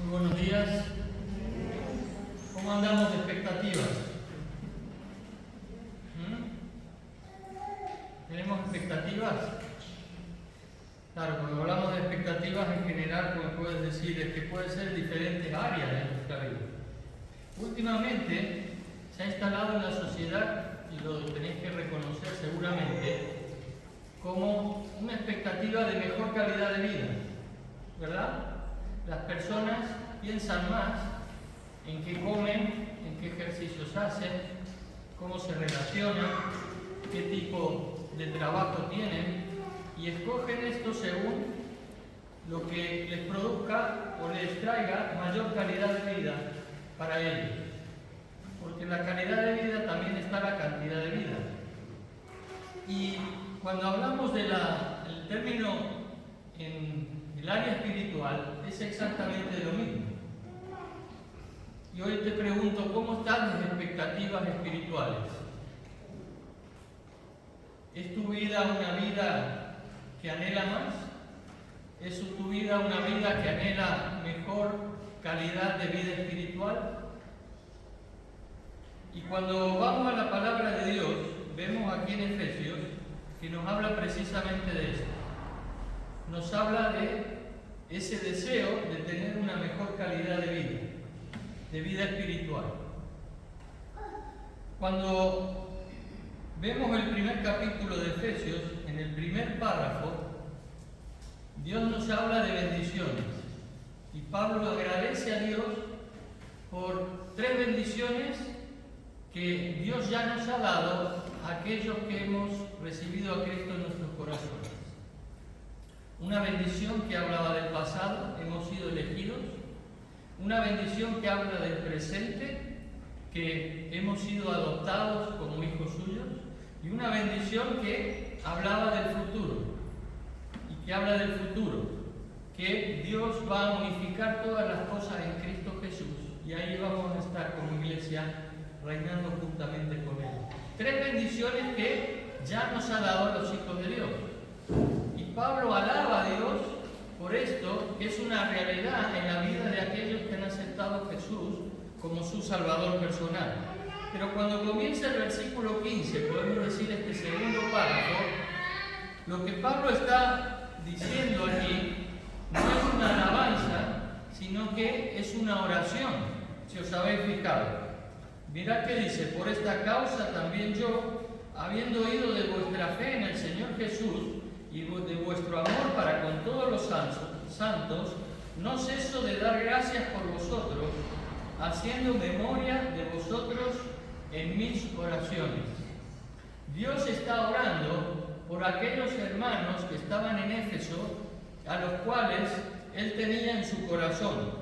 Muy buenos días. ¿Cómo andamos de expectativas? ¿Tenemos expectativas? Claro, cuando hablamos de expectativas en general, como puedes decir, es que puede ser diferentes áreas de nuestra vida. Últimamente se ha instalado en la sociedad, y lo tenéis que reconocer seguramente, como una expectativa de mejor calidad de vida, ¿verdad? Las personas piensan más en qué comen, en qué ejercicios hacen, cómo se relacionan, qué tipo de trabajo tienen, y escogen esto según lo que les produzca o les traiga mayor calidad de vida para ellos. Porque en la calidad de vida también está la cantidad de vida. Y cuando hablamos del término en el área espiritual, es exactamente lo mismo. Y hoy te pregunto, ¿cómo están las expectativas espirituales? ¿Es tu vida una vida que anhela más? ¿Es tu vida una vida que anhela mejor calidad de vida espiritual? Y cuando vamos a la palabra de Dios, vemos aquí en Efesios que nos habla precisamente de esto. Nos habla de ese deseo de tener una mejor calidad de vida espiritual. Cuando vemos el primer capítulo de Efesios, en el primer párrafo, Dios nos habla de bendiciones. Y Pablo agradece a Dios por 3 bendiciones que Dios ya nos ha dado a aquellos que hemos recibido a Cristo en nuestros corazones. Una bendición que hablaba del pasado, hemos sido elegidos. Una bendición que habla del presente, que hemos sido adoptados como hijos suyos. Y una bendición que hablaba del futuro, y que habla del futuro, que Dios va a unificar todas las cosas en Cristo Jesús, y ahí vamos a estar como iglesia reinando juntamente con Él. 3 bendiciones que ya nos ha dado a los hijos de Dios. Y Pablo alaba a Dios por esto, que es una realidad en la vida de aquellos que han aceptado a Jesús como su Salvador personal. Pero cuando comienza el versículo 15, podemos decir este segundo párrafo, lo que Pablo está diciendo aquí no es una alabanza, sino que es una oración, si os habéis fijado. Mirad que dice: por esta causa también yo, habiendo oído de vuestra fe en el Señor Jesús y de vuestro amor para con todos los santos, no ceso de dar gracias por vosotros, haciendo memoria de vosotros en mis oraciones. Dios está orando por aquellos hermanos que estaban en Éfeso, a los cuales Él tenía en su corazón.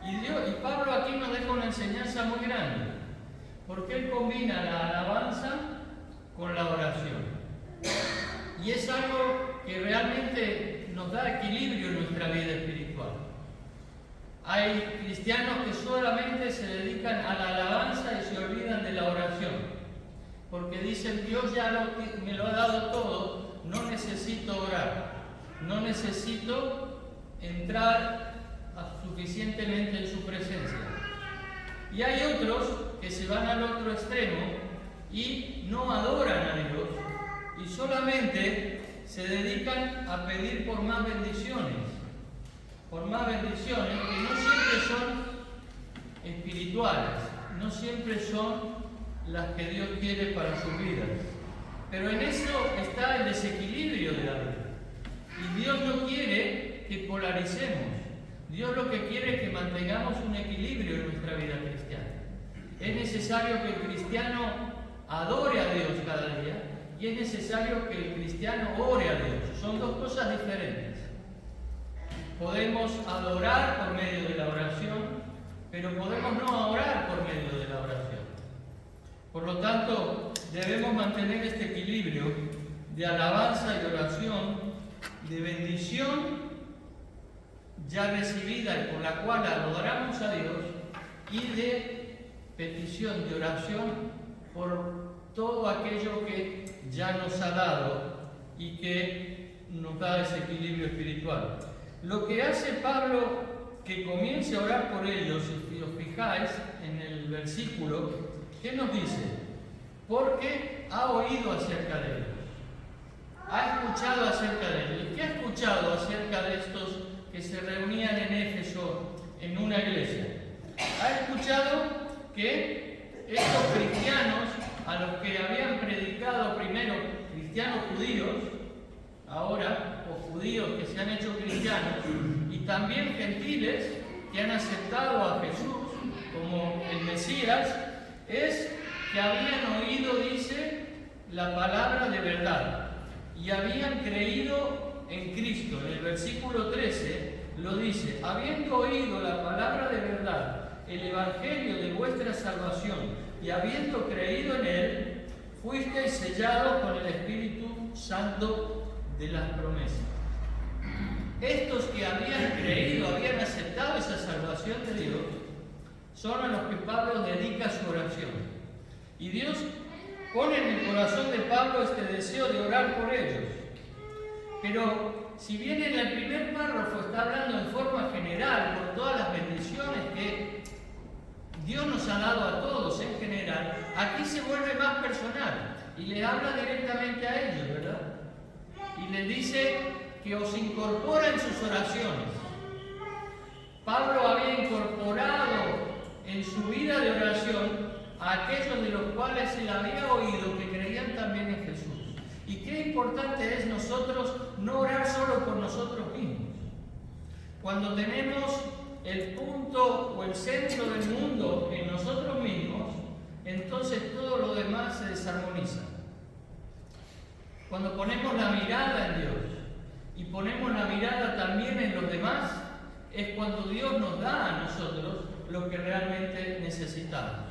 Y Pablo aquí nos deja una enseñanza muy grande, porque Él combina la alabanza con la oración. Y es algo que realmente nos da equilibrio en nuestra vida espiritual. Hay cristianos que solamente se dedican a la alabanza y se olvidan de la oración, porque dicen: Dios ya me lo ha dado todo, no necesito orar, no necesito entrar suficientemente en su presencia. Y hay otros que se van al otro extremo y no adoran a Dios y solamente se dedican a pedir por más bendiciones que no siempre son espirituales, no siempre son las que Dios quiere para sus vidas. Pero en eso está el desequilibrio de la vida. Y Dios no quiere que polaricemos. Dios lo que quiere es que mantengamos un equilibrio en nuestra vida cristiana. Es necesario que el cristiano adore a Dios cada día y es necesario que el cristiano ore a Dios. Son dos cosas diferentes. Podemos adorar por medio de la oración, pero podemos no orar por medio de la oración. Por lo tanto, debemos mantener este equilibrio de alabanza y oración, de bendición ya recibida y por la cual adoramos a Dios, y de petición, de oración por todo aquello que ya nos ha dado y que nos da ese equilibrio espiritual. Lo que hace Pablo que comience a orar por ellos. Si os fijáis en el versículo, ¿qué nos dice? Porque ha oído acerca de ellos, ha escuchado acerca de ellos. ¿Qué ha escuchado acerca de estos que se reunían en Éfeso en una iglesia? Ha escuchado que estos cristianos, a los que habían predicado primero cristianos judíos, ahora, o judíos que se han hecho cristianos, y también gentiles que han aceptado a Jesús como el Mesías, es que habían oído, dice, la palabra de verdad y habían creído en Cristo. En el versículo 13 lo dice: habiendo oído la palabra de verdad, el evangelio de vuestra salvación, y habiendo creído en él, fuisteis sellados con el Espíritu Santo de las promesas. Estos que habían creído, habían aceptado esa salvación de Dios, son a los que Pablo dedica su oración. Y Dios pone en el corazón de Pablo este deseo de orar por ellos. Pero si bien en el primer párrafo está hablando en forma general por todas las bendiciones que Dios nos ha dado a todos en general, aquí se vuelve más personal y le habla directamente a ellos, ¿verdad? Y les dice que os incorpora en sus oraciones. Pablo había incorporado en su vida de oración a aquellos de los cuales él había oído que creían también en Jesús. Y qué importante es nosotros no orar solo por nosotros mismos. Cuando tenemos el punto o el centro del mundo en nosotros mismos, entonces todo lo demás se desarmoniza. Cuando ponemos la mirada en Dios y ponemos la mirada también en los demás, es cuando Dios nos da a nosotros lo que realmente necesitamos.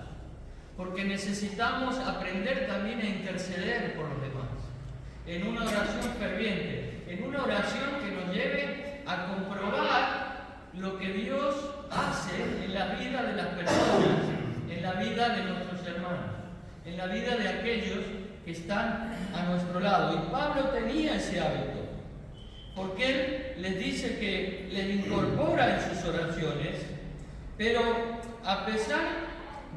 Porque necesitamos aprender también a interceder por los demás, en una oración ferviente, en una oración que nos lleve a comprobar lo que Dios hace en la vida de las personas, en la vida de nuestros hermanos, en la vida de aquellos que están a nuestro lado. Y Pablo tenía ese hábito, porque él les dice que les incorpora en sus oraciones, pero a pesar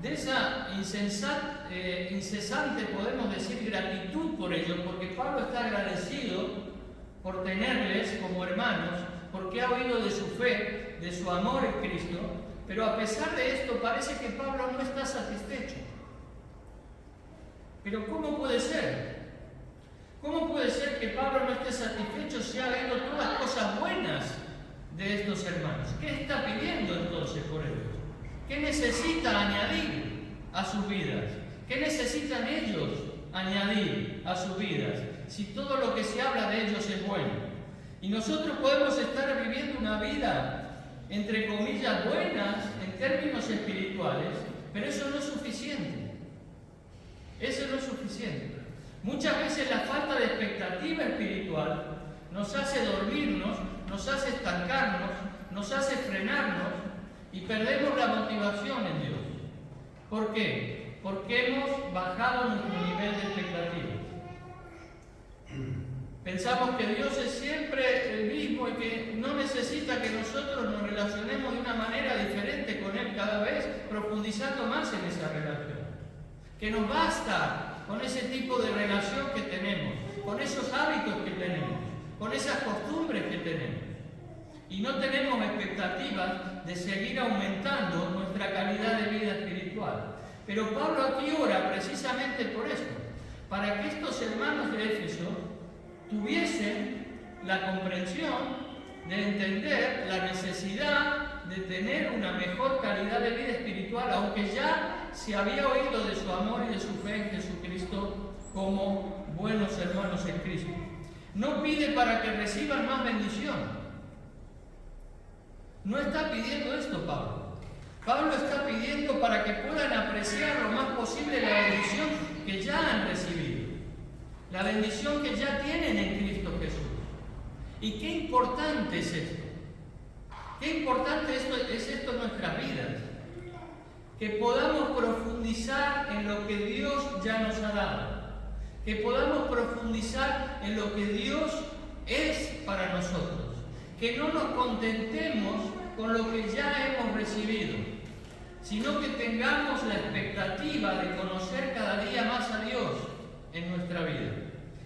de esa incesante, podemos decir, gratitud por ellos, porque Pablo está agradecido por tenerles como hermanos, porque ha oído de su fe, de su amor en Cristo, pero a pesar de esto parece que Pablo no está satisfecho. Pero ¿cómo puede ser? ¿Cómo puede ser que Pablo no esté satisfecho si ha oído todas las cosas buenas de estos hermanos? ¿Qué está pidiendo entonces por ellos? ¿Qué necesita añadir a sus vidas? ¿Qué necesitan ellos añadir a sus vidas si todo lo que se habla de ellos es bueno? Y nosotros podemos estar viviendo una vida, entre comillas, buenas en términos espirituales, pero eso no es suficiente. Eso no es suficiente. Muchas veces la falta de expectativa espiritual nos hace dormirnos, nos hace estancarnos, nos hace frenarnos y perdemos la motivación en Dios. ¿Por qué? Porque hemos bajado nuestro nivel de expectativa. Pensamos que Dios es siempre el mismo y que no necesita que nosotros nos relacionemos de una manera diferente con Él cada vez, profundizando más en esa relación. Que nos basta con ese tipo de relación que tenemos, con esos hábitos que tenemos, con esas costumbres que tenemos. Y no tenemos expectativas de seguir aumentando nuestra calidad de vida espiritual. Pero Pablo aquí ora precisamente por esto, para que estos hermanos de Éfeso tuviesen la comprensión de entender la necesidad de tener una mejor calidad de vida espiritual, aunque ya se había oído de su amor y de su fe en Jesucristo como buenos hermanos en Cristo. No pide para que reciban más bendición. No está pidiendo esto Pablo. Pablo está pidiendo para que puedan apreciar lo más posible la bendición que ya han recibido. La bendición que ya tienen en Cristo Jesús. Y qué importante es esto. Qué importante es esto en nuestras vidas. Que podamos profundizar en lo que Dios ya nos ha dado. Que podamos profundizar en lo que Dios es para nosotros. que no nos contentemos con lo que ya hemos recibido, sino que tengamos la expectativa de conocer cada día más a Dios en nuestra vida.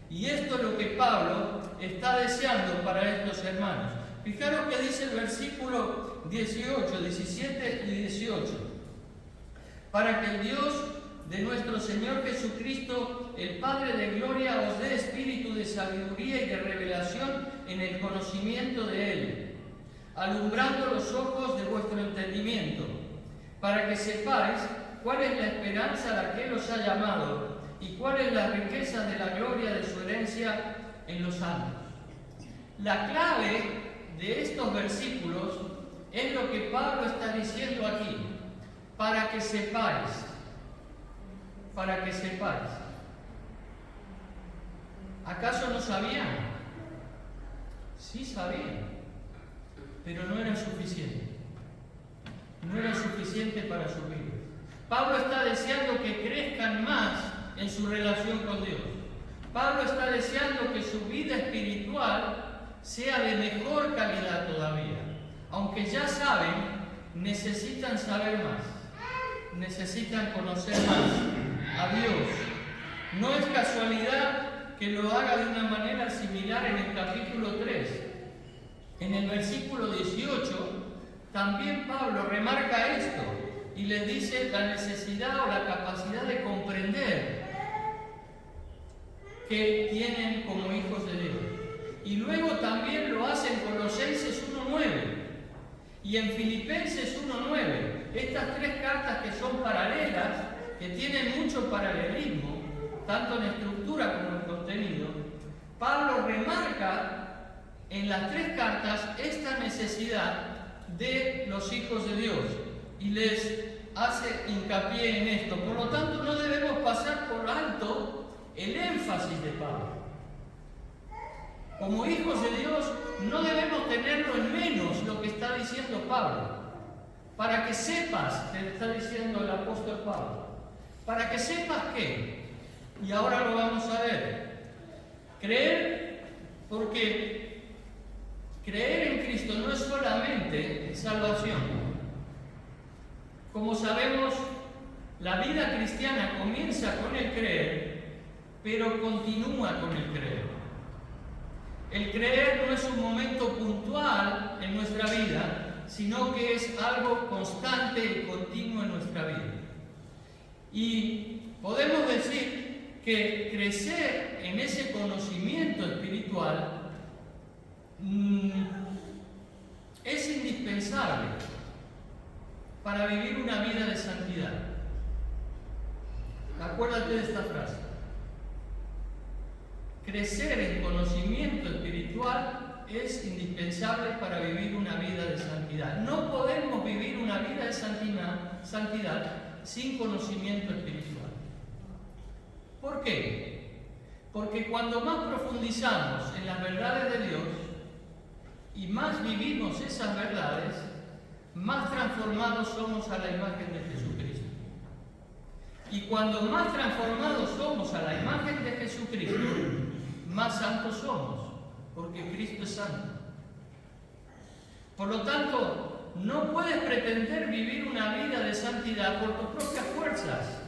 Y esto es lo que Pablo está deseando para estos hermanos. Fijaros que dice el versículo 18, 17 y 18. Para que el Dios de nuestro Señor Jesucristo, el Padre de gloria, os dé espíritu de sabiduría y de revelación en el conocimiento de Él, alumbrando los ojos de vuestro entendimiento, para que sepáis cuál es la esperanza a la que Él os ha llamado y cuál es la riqueza de la gloria de su herencia en los santos. La clave de estos versículos es lo que Pablo está diciendo aquí, para que sepáis. Para que sepáis. ¿Acaso no sabían? Sí sabían, pero no era suficiente. No era suficiente para su vida. Pablo está deseando que crezcan más en su relación con Dios. Pablo está deseando que su vida espiritual sea de mejor calidad todavía. Aunque ya saben, necesitan saber más. Necesitan conocer más a Dios. No es casualidad que lo haga de una manera similar en el capítulo 3. En el versículo 18, también Pablo remarca esto y les dice la necesidad o la capacidad de comprender que tienen como hijos de Dios. Y luego también lo hace en Colosenses 1:9 y en Filipenses 1:9. Estas tres cartas que son paralelas, que tienen mucho paralelismo, tanto en estructura como en contenido, Pablo remarca en las tres cartas esta necesidad de los hijos de Dios y les hace hincapié en esto. Por lo tanto, no debemos pasar por alto el énfasis de Pablo. Como hijos de Dios, no debemos tenerlo en menos lo que está diciendo Pablo. Para que sepas, te está diciendo el apóstol Pablo, para que sepas que, y ahora lo vamos a ver, creer, porque creer en Cristo no es solamente salvación. Como sabemos, la vida cristiana comienza con el creer, pero continúa con el creer. El creer no es un momento puntual en nuestra vida, sino que es algo constante y continuo en nuestra vida. Y podemos decir que crecer en ese conocimiento espiritual es indispensable para vivir una vida de santidad. Acuérdate de esta frase. Crecer en conocimiento espiritual es indispensable para vivir una vida de santidad. No podemos vivir una vida de santidad sin conocimiento espiritual. ¿Por qué? Porque cuando más profundizamos en las verdades de Dios y más vivimos esas verdades, más transformados somos a la imagen de Jesucristo. Y cuando más transformados somos a la imagen de Jesucristo, más santos somos, porque Cristo es santo. Por lo tanto, no puedes pretender vivir una vida de santidad por tus propias fuerzas.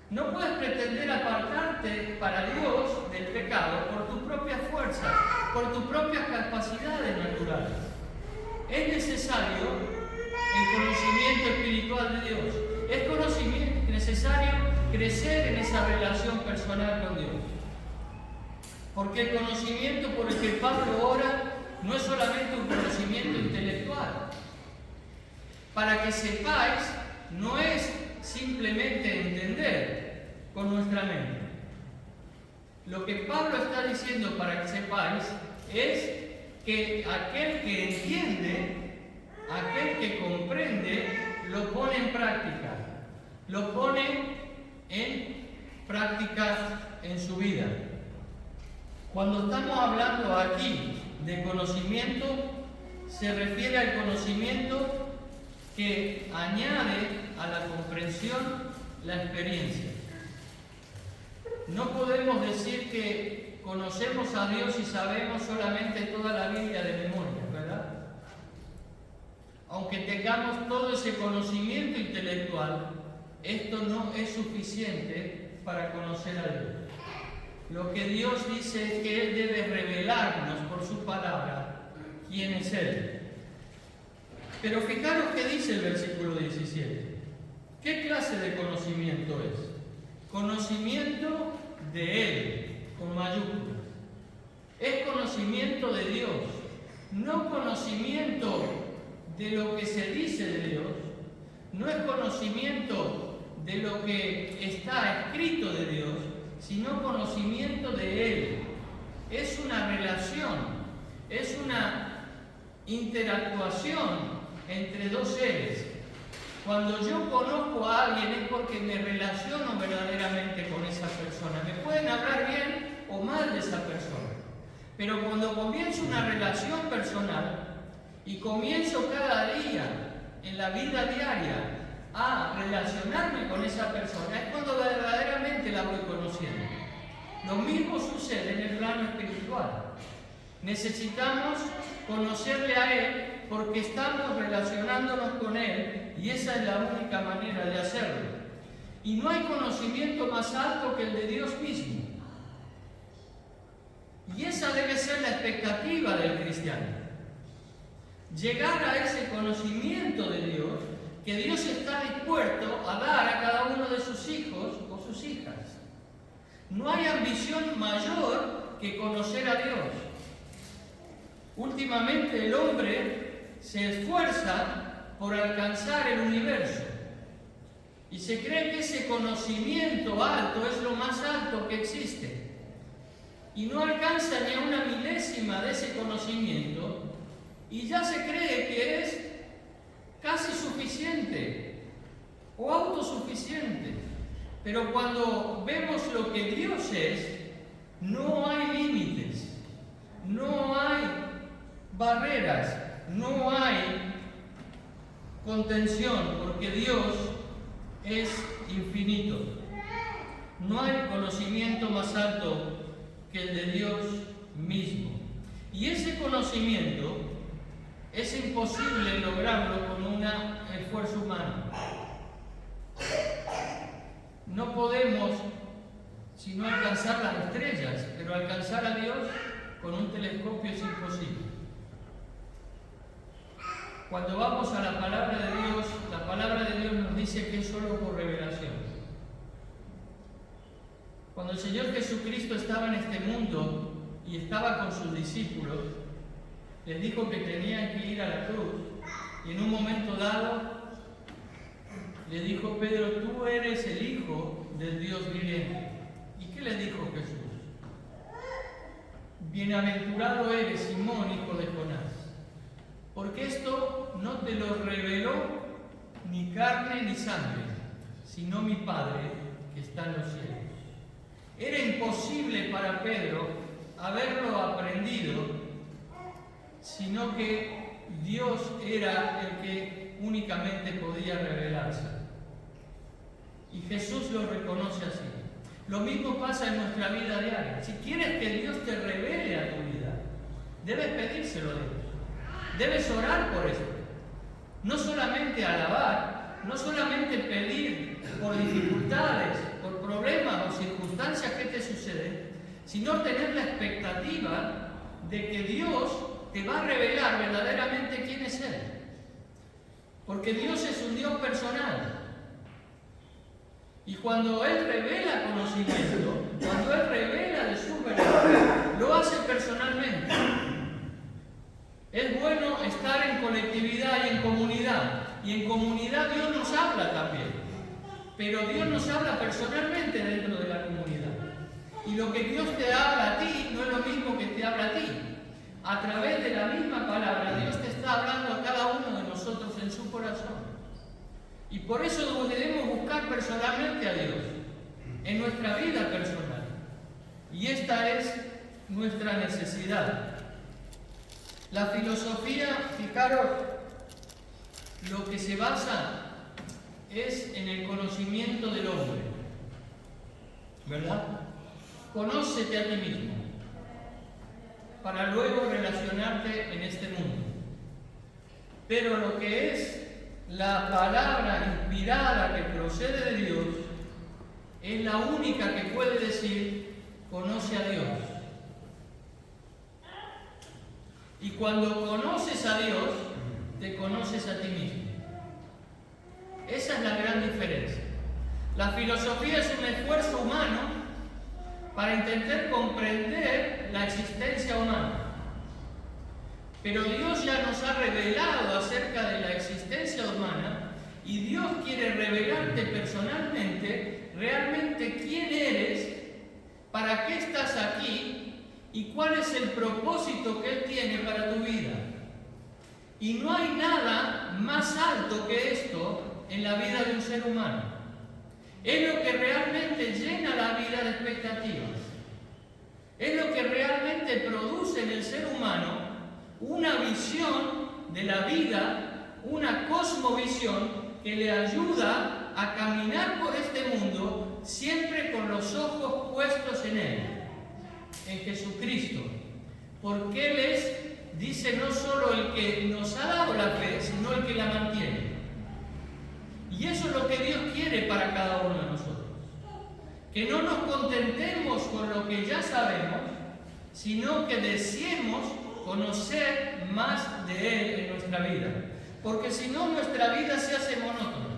No puedes pretender apartarte para Dios del pecado por tus propias fuerzas, por tus propias capacidades naturales. Es necesario el conocimiento espiritual de Dios. Es necesario crecer en esa relación personal con Dios. Porque el conocimiento por el que Pablo ora no es solamente un conocimiento intelectual. Para que sepáis, no es simplemente entender con nuestra mente. Lo que Pablo está diciendo para que sepáis es que aquel que entiende, aquel que comprende, lo pone en práctica. Lo pone en práctica en su vida. Cuando estamos hablando aquí de conocimiento, se refiere al conocimiento que añade a la comprensión la experiencia. No podemos decir que conocemos a Dios y sabemos solamente toda la Biblia de memoria, ¿verdad? Aunque tengamos todo ese conocimiento intelectual, esto no es suficiente para conocer a Dios. Lo que Dios dice es que Él debe revelarnos por su palabra quién es Él. Pero fijaros qué dice el versículo 17. ¿Qué clase de conocimiento es? Conocimiento de Él, con mayúsculas. Es conocimiento de Dios, no conocimiento de lo que se dice de Dios, no es conocimiento de lo que está escrito de Dios, sino conocimiento de Él. Es una relación, es una interactuación entre dos seres. Cuando yo conozco a alguien es porque me relaciono verdaderamente con esa persona. Me pueden hablar bien o mal de esa persona, pero cuando comienzo una relación personal y comienzo cada día en la vida diaria a relacionarme con esa persona, es cuando verdaderamente la voy conociendo. Lo mismo sucede en el plano espiritual. Necesitamos conocerle a Él porque estamos relacionándonos con Él y esa es la única manera de hacerlo. Y no hay conocimiento más alto que el de Dios mismo. Y esa debe ser la expectativa del cristiano. Llegar a ese conocimiento de Dios, que Dios está dispuesto a dar a cada uno de sus hijos o sus hijas. No hay ambición mayor que conocer a Dios. Últimamente el hombre se esfuerza por alcanzar el universo y se cree que ese conocimiento alto es lo más alto que existe y no alcanza ni a una milésima de ese conocimiento y ya se cree que es casi suficiente o autosuficiente. Pero cuando vemos lo que Dios es, no hay límites, no hay barreras, no hay contención, porque Dios es infinito. No hay conocimiento más alto que el de Dios mismo. Y ese conocimiento es imposible lograrlo con un esfuerzo humano. No podemos sino alcanzar las estrellas, pero alcanzar a Dios con un telescopio es imposible. Cuando vamos a la palabra de Dios nos dice que es solo por revelación. Cuando el Señor Jesucristo estaba en este mundo y estaba con sus discípulos, les dijo que tenían que ir a la cruz y en un momento dado le dijo: Pedro, tú eres el Hijo del Dios viviente. ¿Y qué le dijo Jesús? Bienaventurado eres, Simón, hijo de Jonás, porque esto no te lo reveló ni carne ni sangre, sino mi Padre que está en los cielos. Era imposible para Pedro haberlo aprendido, sino que Dios era el que únicamente podía revelarse. Y Jesús lo reconoce así. Lo mismo pasa en nuestra vida diaria. Si quieres que Dios te revele a tu vida, debes pedírselo a Dios. Debes orar por eso. No solamente alabar, no solamente pedir por dificultades, por problemas o circunstancias que te suceden, sino tener la expectativa de que Dios te va a revelar verdaderamente quién es Él. Porque Dios es un Dios personal. Y cuando Él revela conocimiento, cuando Él revela de su verdad, lo hace personalmente. Es bueno estar en colectividad y en comunidad. Y en comunidad Dios nos habla también. Pero Dios nos habla personalmente dentro de la comunidad. Y lo que Dios te habla a ti no es lo mismo que te habla a ti. A través de la misma palabra, Dios te está hablando a cada uno de nosotros en su corazón. Y por eso debemos buscar personalmente a Dios, en nuestra vida personal. Y esta es nuestra necesidad. La filosofía, fijaros, lo que se basa es en el conocimiento del hombre, ¿verdad? Conócete a ti mismo. para luego relacionarte en este mundo. Pero lo que es la palabra inspirada que procede de Dios es la única que puede decir: conoce a Dios. Y cuando conoces a Dios, te conoces a ti mismo. Esa es la gran diferencia. La filosofía es un esfuerzo humano para intentar comprender la existencia humana. Pero Dios ya nos ha revelado acerca de la existencia humana, y Dios quiere revelarte personalmente realmente quién eres, para qué estás aquí y cuál es el propósito que Él tiene para tu vida. Y no hay nada más alto que esto en la vida de un ser humano. Es lo que realmente llena la vida de expectativas. Es lo que realmente produce en el ser humano una visión de la vida, una cosmovisión que le ayuda a caminar por este mundo siempre con los ojos puestos en Él, en Jesucristo. Porque Él es, dice, no solo el que nos ha dado la fe, sino el que la mantiene. Y eso es lo que Dios quiere para cada uno de nosotros. Que no nos contentemos con lo que ya sabemos, sino que deseemos conocer más de Él en nuestra vida. Porque si no, nuestra vida se hace monótona.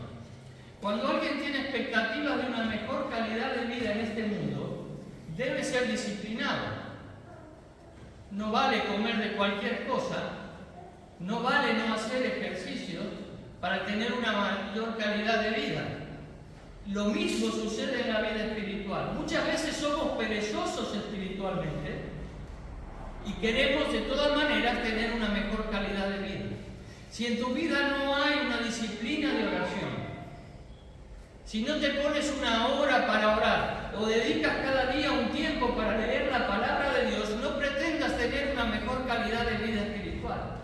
Cuando alguien tiene expectativas de una mejor calidad de vida en este mundo, debe ser disciplinado. No vale comer de cualquier cosa, no vale no hacer ejercicios para tener una mayor calidad de vida. Lo mismo sucede en la vida espiritual. Muchas veces somos perezosos espiritualmente y queremos de todas maneras tener una mejor calidad de vida. Si en tu vida no hay una disciplina de oración, si no te pones una hora para orar o dedicas cada día un tiempo para leer la palabra de Dios, no pretendas tener una mejor calidad de vida espiritual.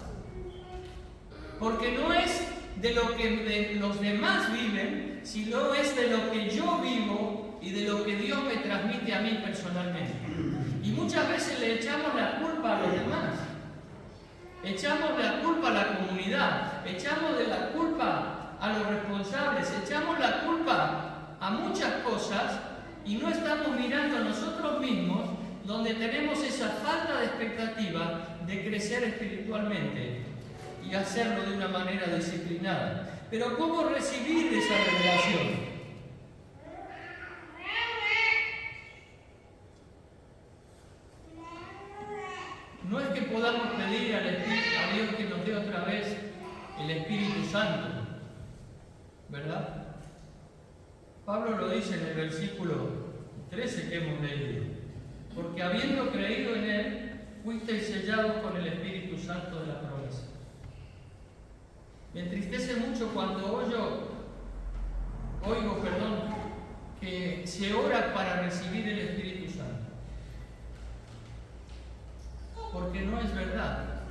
Porque no es de lo que los demás viven, sino es de lo que yo vivo y de lo que Dios me transmite a mí personalmente. Y muchas veces le echamos la culpa a los demás, echamos la culpa a la comunidad, echamos de la culpa a los responsables, echamos la culpa a muchas cosas y no estamos mirando a nosotros mismos, donde tenemos esa falta de expectativa de crecer espiritualmente y hacerlo de una manera disciplinada. Pero ¿cómo recibir esa revelación? No es que podamos pedir a Dios que nos dé otra vez el Espíritu Santo, ¿verdad? Pablo lo dice en el versículo 13 que hemos leído: porque habiendo creído en Él, fuisteis sellados con el Espíritu Santo de la promesa. Me entristece mucho cuando oigo, que se ora para recibir el Espíritu Santo. Porque no es verdad.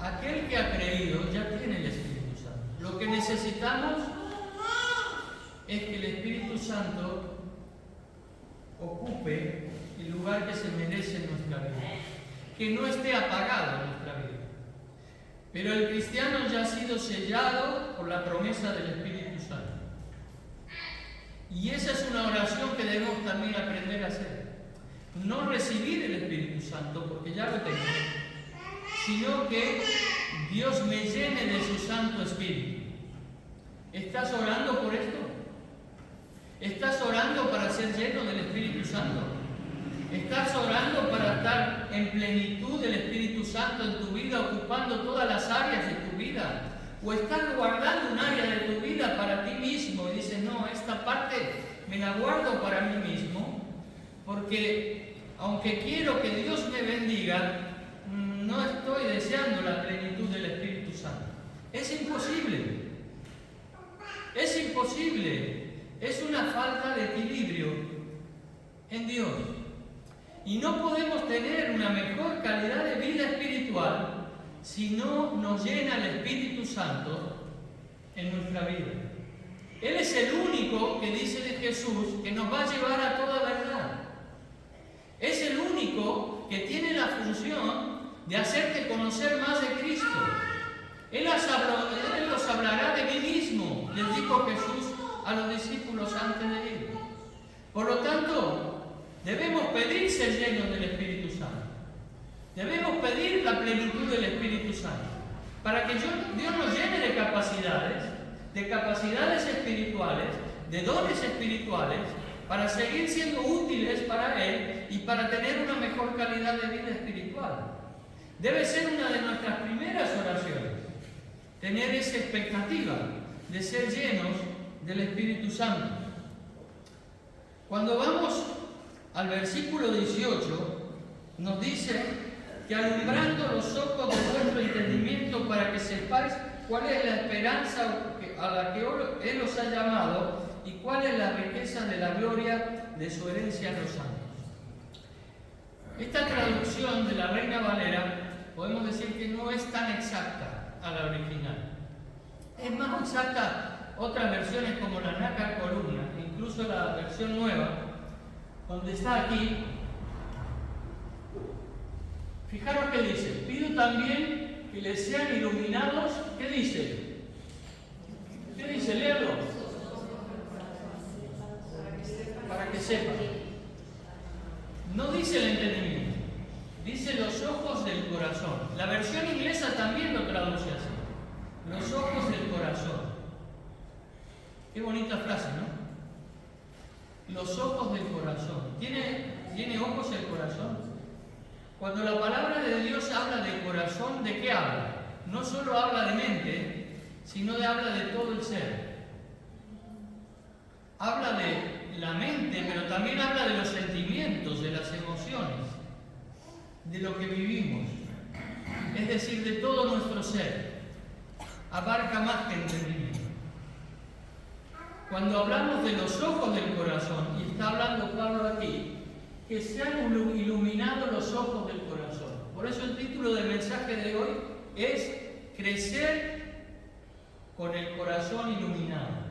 Aquel que ha creído ya tiene el Espíritu Santo. Lo que necesitamos es que el Espíritu Santo ocupe el lugar que se merece en nuestra vida, que no esté apagado en nuestra vida. Pero el cristiano ya ha sido sellado por la promesa del Espíritu Santo. Y esa es una oración que debemos también aprender a hacer. No recibir el Espíritu Santo porque ya lo tengo, sino que Dios me llene de su Santo Espíritu. ¿Estás orando por esto? ¿Estás orando para ser lleno del Espíritu Santo? ¿Estás orando para estar en plenitud del Espíritu Santo en tu vida, ocupando todas las áreas de tu vida? ¿O estás guardando un área de tu vida para ti mismo y dices, no, esta parte me la guardo para mí mismo, porque aunque quiero que Dios me bendiga, no estoy deseando la plenitud del Espíritu Santo? Es imposible. Es imposible. Es una falta de equilibrio en Dios. Y no podemos tener una mejor calidad de vida espiritual si no nos llena el Espíritu Santo en nuestra vida. Él es el único, que dice de Jesús, que nos va a llevar a toda verdad. Es el único que tiene función de hacerte conocer más de Cristo. Él os hablará de mí mismo, les dijo Jesús a los discípulos antes de ir. Por lo tanto, debemos pedir ser llenos del Espíritu Santo. Debemos pedir la plenitud del Espíritu Santo, para que Dios nos llene de capacidades espirituales, de dones espirituales, para seguir siendo útiles para Él y para tener una mejor calidad de vida espiritual. Debe ser una de nuestras primeras oraciones, tener esa expectativa de ser llenos del Espíritu Santo. Cuando vamos al versículo 18, nos dice que alumbrando los ojos de vuestro entendimiento para que sepáis cuál es la esperanza a la que Él os ha llamado y cuál es la riqueza de la gloria de su herencia en los santos. Esta traducción de la Reina Valera podemos decir que no es tan exacta a la original. Es más exacta otras versiones como la Nácar Columna, incluso la versión nueva, donde está aquí. Fijaros que dice: pido también que les sean iluminados. ¿Qué dice? ¿Qué dice? Léalo. Para que sepan. No dice el entendimiento, dice los ojos del corazón. La versión inglesa también lo traduce así: los ojos del corazón. Qué bonita frase, ¿no? Los ojos del corazón. ¿Tiene ojos el corazón? Cuando la palabra de Dios habla de corazón, ¿de qué habla? No solo habla de mente, sino habla de todo el ser. Habla de la mente, pero también habla de los sentimientos, de las emociones, de lo que vivimos. Es decir, de todo nuestro ser. Abarca más que entendimiento. Cuando hablamos de los ojos del corazón, y está hablando Pablo aquí, que se han iluminado los ojos del corazón. Por eso el título del mensaje de hoy es crecer con el corazón iluminado.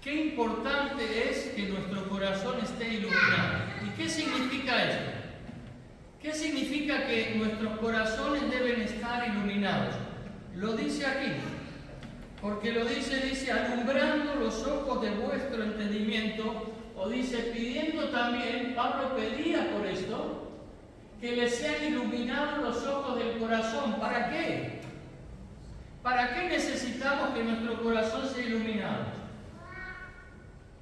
Qué importante es que nuestro corazón esté iluminado. ¿Y qué significa esto? ¿Qué significa que nuestros corazones deben estar iluminados? Lo dice aquí, porque lo dice alumbrando los ojos de vuestro entendimiento. O dice, pidiendo también, Pablo pedía por esto, que les sean iluminados los ojos del corazón. ¿Para qué? ¿Para qué necesitamos que nuestro corazón sea iluminado?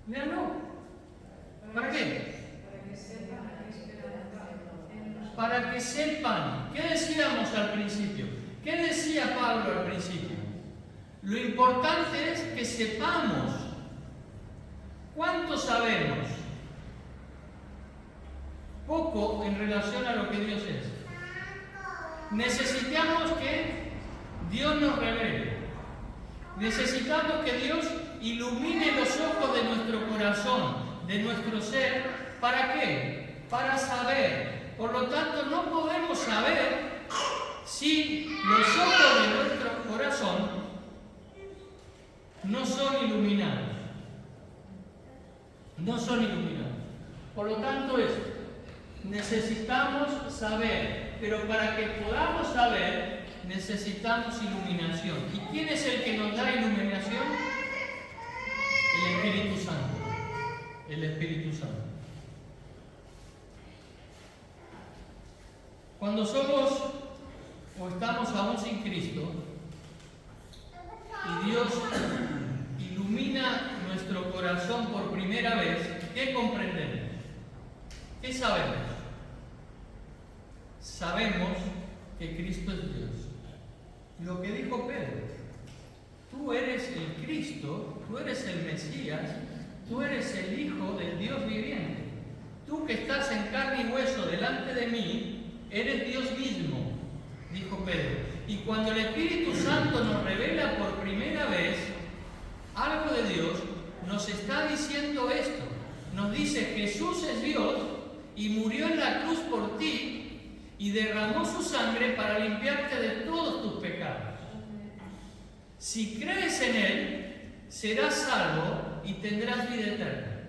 Míralo. ¿Para qué? Para que sepan. ¿Qué decíamos al principio? ¿Qué decía Pablo al principio? Lo importante es que sepamos. ¿Cuánto sabemos? Poco en relación a lo que Dios es. Necesitamos que Dios nos revele. Necesitamos que Dios ilumine los ojos de nuestro corazón, de nuestro ser. ¿Para qué? Para saber. Por lo tanto, no podemos saber si los ojos de nuestro corazón no son iluminados. No son iluminados. Por lo tanto, necesitamos saber, pero para que podamos saber, necesitamos iluminación. ¿Y quién es el que nos da iluminación? El Espíritu Santo. El Espíritu Santo. Cuando somos o estamos aún sin Cristo y Dios ilumina nuestro corazón por primera vez, ¿qué comprendemos? ¿Qué sabemos? Sabemos que Cristo es Dios. Lo que dijo Pedro: tú eres el Cristo, tú eres el Mesías, tú eres el Hijo del Dios viviente. Tú que estás en carne y hueso delante de mí, eres Dios mismo, dijo Pedro. Y cuando el Espíritu Santo nos revela por primera vez algo de Dios, nos está diciendo esto. Nos dice: Jesús es Dios y murió en la cruz por ti y derramó su sangre para limpiarte de todos tus pecados. Si crees en Él, serás salvo y tendrás vida eterna.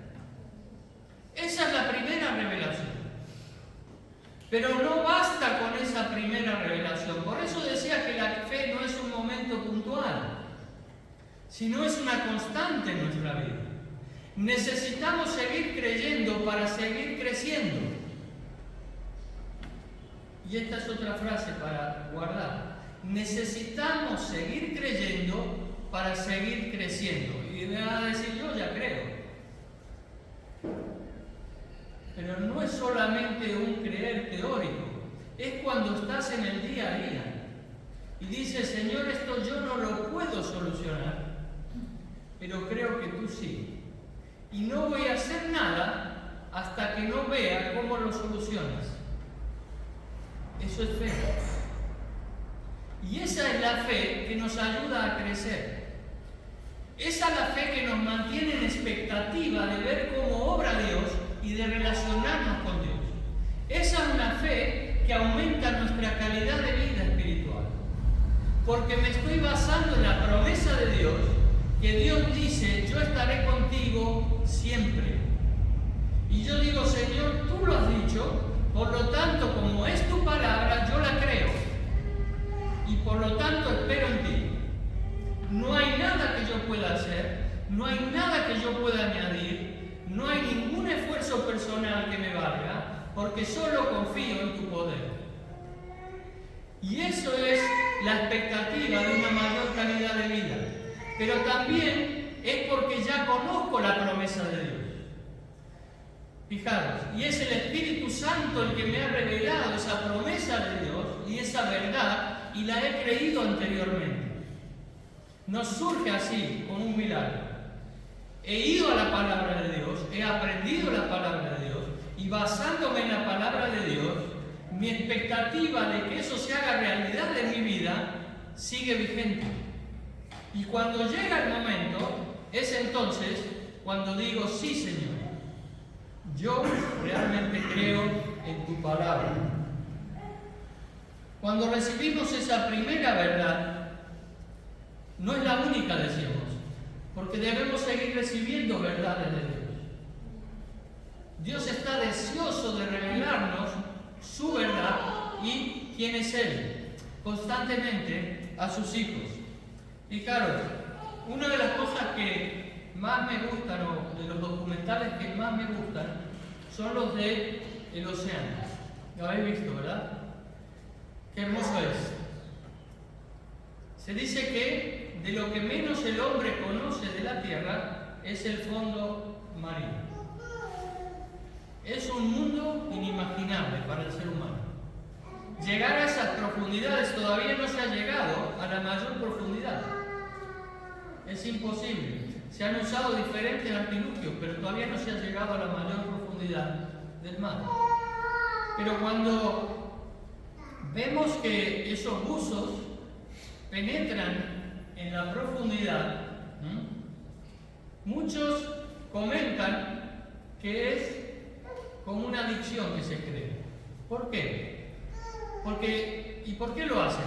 Esa es la primera revelación. Pero no basta con esa primera revelación. Por eso decía que la fe no es un momento puntual, sino es una constante en nuestra vida. Necesitamos seguir creyendo para seguir creciendo. Y esta es otra frase para guardar. Necesitamos seguir creyendo para seguir creciendo. Y me van a decir, yo ya creo. Pero no es solamente un creer teórico, es cuando estás en el día a día y dices, Señor, esto yo no lo puedo solucionar, pero creo que tú sí. Y no voy a hacer nada hasta que no vea cómo lo solucionas. Eso es fe. Y esa es la fe que nos ayuda a crecer. Esa es la fe que nos mantiene en expectativa de ver cómo obra Dios y de relacionarnos con Dios. Esa es una fe que aumenta nuestra calidad de vida espiritual. Porque me estoy basando en la promesa de Dios, que Dios dice, yo estaré contigo siempre. Y yo digo, Señor, tú lo has dicho, por lo tanto, como es tu palabra, yo la creo. Y por lo tanto espero en ti. No hay nada que yo pueda hacer, no hay nada que yo pueda añadir, no hay ningún esfuerzo personal que me valga, porque solo confío en tu poder. Y eso es la expectativa de una mayor calidad de vida. Pero también es porque ya conozco la promesa de Dios. Fijaros, y es el Espíritu Santo el que me ha revelado esa promesa de Dios y esa verdad, y la he creído anteriormente. No surge así, como un milagro. He ido a la palabra de Dios, he aprendido la palabra de Dios, y basándome en la palabra de Dios, mi expectativa de que eso se haga realidad en mi vida sigue vigente. Y cuando llega el momento, es entonces cuando digo, sí, Señor, yo realmente creo en tu palabra. Cuando recibimos esa primera verdad, no es la única, decíamos, porque debemos seguir recibiendo verdades de Dios. Dios está deseoso de revelarnos su verdad y quién es Él, constantemente a sus hijos. Fijaros, una de las cosas que más me gustan, o de los documentales que más me gustan, son los de el océano. Lo habéis visto, ¿verdad? Qué hermoso es. Se dice que de lo que menos el hombre conoce de la tierra es el fondo marino. Es un mundo inimaginable para el ser humano. Llegar a esas profundidades todavía no se ha llegado a la mayor profundidad. Es imposible. Se han usado diferentes artilugios, pero todavía no se ha llegado a la mayor profundidad del mar. Pero cuando vemos que esos buzos penetran en la profundidad, muchos comentan que es como una adicción que se crea. ¿Por qué? ¿Y por qué lo hacen?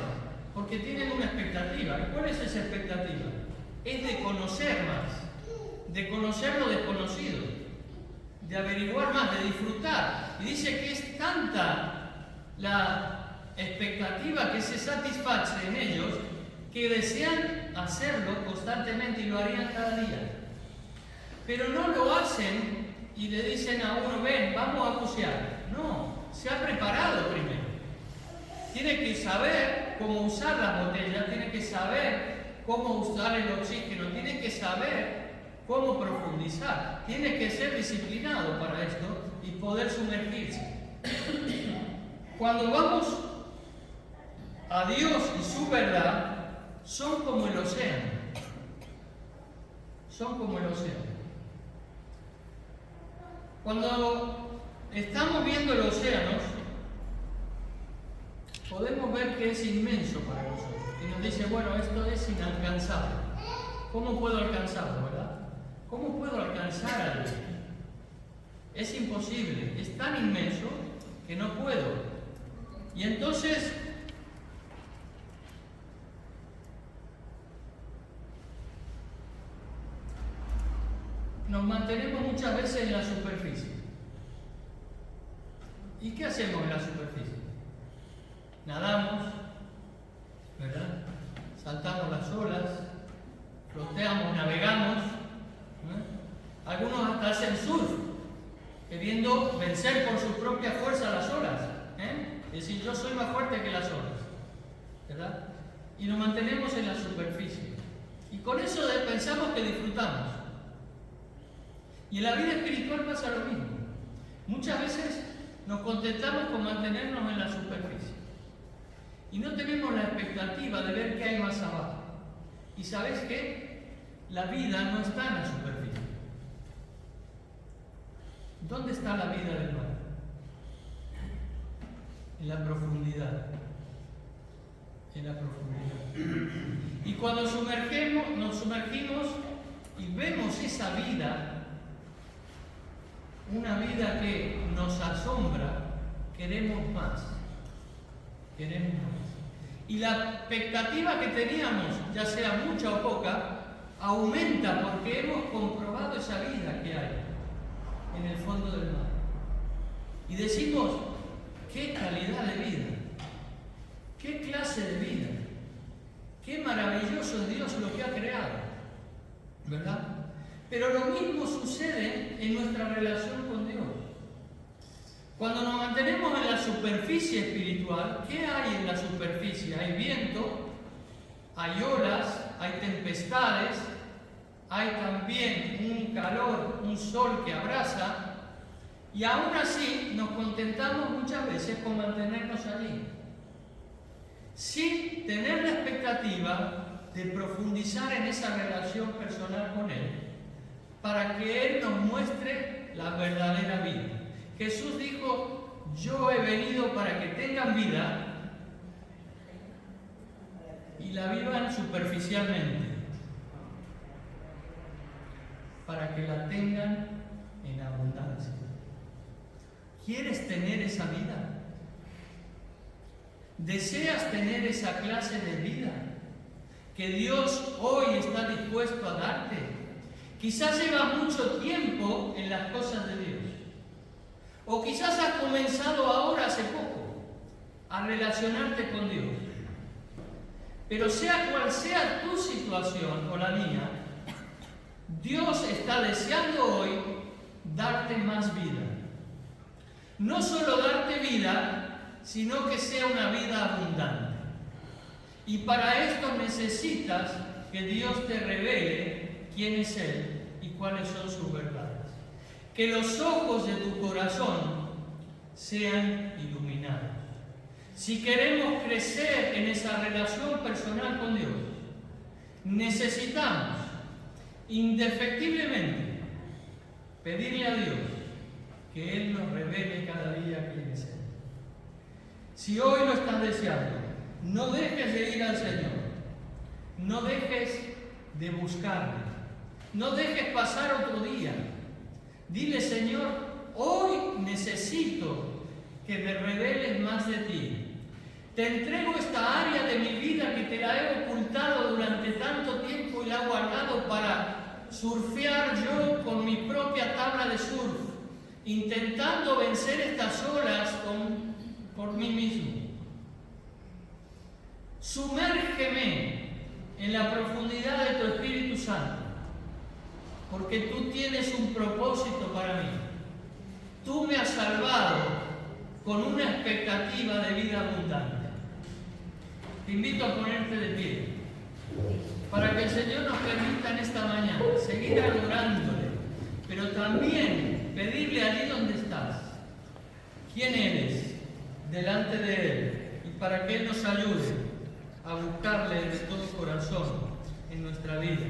Porque tienen una expectativa. ¿Y cuál es esa expectativa? Es de conocer más, de conocer lo desconocido, de averiguar más, de disfrutar. Y dice que es tanta la expectativa que se satisface en ellos que desean hacerlo constantemente y lo harían cada día. Pero no lo hacen y le dicen a uno, ven, vamos a bucear. No, se ha preparado primero. Tiene que saber cómo usar las botellas, tiene que saber cómo usar el oxígeno, tiene que saber cómo profundizar, tiene que ser disciplinado para esto y poder sumergirse. Cuando vamos a Dios y su verdad, son como el océano. Son como el océano. Cuando estamos viendo el océano, podemos ver que es inmenso para nosotros. Y nos dice, bueno, esto es inalcanzable. ¿Cómo puedo alcanzarlo, verdad? ¿Cómo puedo alcanzar a Dios? Es imposible, es tan inmenso que no puedo. Y entonces, nos mantenemos muchas veces en la superficie. Y ¿Y qué hacemos en la superficie? Nadamos, ¿verdad? Saltamos las olas, floteamos, navegamos, ¿no? Algunos hasta hacen surf, queriendo vencer por su propia fuerza las olas, es decir, yo soy más fuerte que las olas, ¿verdad? Y nos mantenemos en la superficie. Y con eso pensamos que disfrutamos. Y en la vida espiritual pasa lo mismo. Muchas veces nos contentamos con mantenernos en la superficie. Y no tenemos la expectativa de ver qué hay más abajo. Y ¿sabes qué? La vida no está en la superficie. ¿Dónde está la vida del mar? En la profundidad. En la profundidad. Y cuando nos sumergimos y vemos esa vida, una vida que nos asombra, queremos más. Queremos más. Y la expectativa que teníamos, ya sea mucha o poca, aumenta porque hemos comprobado esa vida que hay en el fondo del mar. Y decimos, qué calidad de vida, qué clase de vida, qué maravilloso es Dios lo que ha creado, ¿verdad? Pero lo mismo sucede en nuestra relación con Dios. Cuando nos mantenemos en la superficie espiritual, ¿qué hay en la superficie? Hay viento, hay olas, hay tempestades, hay también un calor, un sol que abraza, y aún así nos contentamos muchas veces con mantenernos allí, sin tener la expectativa de profundizar en esa relación personal con Él, para que Él nos muestre la verdadera vida. Jesús dijo, yo he venido para que tengan vida y la vivan superficialmente, para que la tengan en abundancia. ¿Quieres tener esa vida? ¿Deseas tener esa clase de vida que Dios hoy está dispuesto a darte? Quizás llevas mucho tiempo en las cosas de Dios. O quizás has comenzado ahora, hace poco, a relacionarte con Dios. Pero sea cual sea tu situación o la mía, Dios está deseando hoy darte más vida. No solo darte vida, sino que sea una vida abundante. Y para esto necesitas que Dios te revele quién es Él y cuáles son sus verdades. Que los ojos de tu corazón sean iluminados. Si queremos crecer en esa relación personal con Dios, necesitamos indefectiblemente pedirle a Dios que Él nos revele cada día quién es Él. Si hoy lo estás deseando, no dejes de ir al Señor, no dejes de buscarle, no dejes pasar otro día. Dile, Señor, hoy necesito que me reveles más de ti. Te entrego esta área de mi vida que te la he ocultado durante tanto tiempo y la he guardado para surfear yo con mi propia tabla de surf, intentando vencer estas olas por mí mismo. Sumérgeme en la profundidad de tu Espíritu Santo, porque tú tienes un propósito para mí. Tú me has salvado con una expectativa de vida abundante. Te invito a ponerte de pie, para que el Señor nos permita en esta mañana seguir adorándole, pero también pedirle allí donde estás quién eres delante de Él, y para que Él nos ayude a buscarle de todo corazón en nuestra vida.